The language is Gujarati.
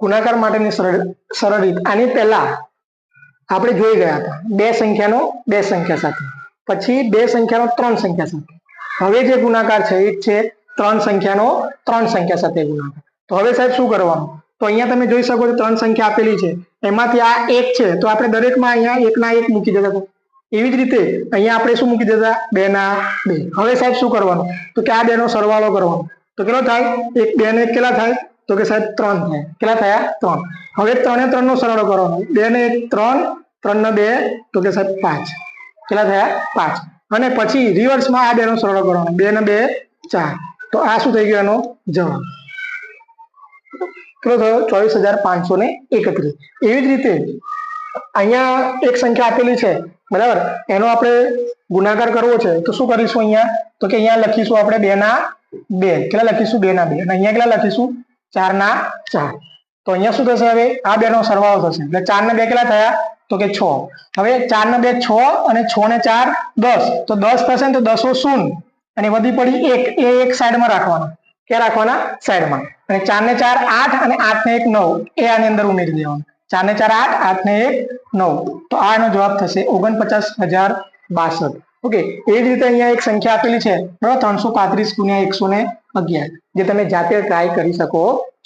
ગુણાકાર માટેની સરળ રીત આની પહેલા આપણે જોઈ ગયા હતા બે સંખ્યાનો બે સંખ્યા સાથે, પછી બે સંખ્યાનો ત્રણ સંખ્યા સાથે. હવે જે ગુણાકાર છે એ છે ત્રણ સંખ્યાનો ત્રણ સંખ્યા સાથે ગુણાકાર. તો હવે સાહેબ શું કરવાનું? તો અહીંયા તમે જોઈ શકો છો ત્રણ સંખ્યા આપેલી છે, એમાંથી આ એક છે તો આપણે દરેકમાં અહીંયા એકના એક મૂકી દેતા હતા. એવી જ રીતે અહીંયા આપણે શું મૂકી દેતા? બે ના બે. હવે સાહેબ શું કરવાનું? તો કે આ બે નો સરવાળો કરવાનો. તો કેટલો થાય? એક બે ને એક કેટલા થાય? તો કે સાહેબ ત્રણ થાય. કેટલા થયા? ત્રણ. હવે ત્રણે ત્રણ નો સરવાળો કરવાનો. બે ને એક ત્રણ, ત્રણ ને બે તો કે સાહેબ પાંચ. કેટલા થયા? પાંચ. અને પછી રિવર્સમાં આ બે નો સરવાળો કરવાનો. બે ને બે ચાર. તો આ શું થઈ ગયો એનો જવાબ? કેટલો થયો? 24,531. એવી જ રીતે અહીંયા એક સંખ્યા આપેલી છે બરાબર, એનો આપણે ગુણાકાર કરવો છે તો શું કરીશું અહીંયા? તો કે અહીંયા લખીશું આપણે બે ના બે. કેટલા લખીશું? બે ના બે. અને અહીંયા કેટલા લખીશું? ચાર ના ચાર. તો અહીંયા શું થશે? હવે આ બે નો સરવાળો થશે એટલે ચાર ને બે કેટલા થયા? તો કે 6. હવે 4 ને 2 6 અને 6 ને 4 10. તો 10 થશે ને તો 10 શૂન્ય અને વધી પડી 1. એ એક સાઈડમાં રાખવાના. ક્યાં રાખવાના? સાઈડમાં. અને 4 ને 4 8 અને 8 ને 1 9. એ આની અંદર ઉમેરી દેવાનું. 4 ને 4 8, 8 ને 1 9. તો આનો જવાબ થશે 49,062. ઓકે. એ જ રીતે અહીંયા એક સંખ્યા આપેલી છે બરાબર, 335 × 111, જે તમે જાતે ટ્રાય કરી શકો છો.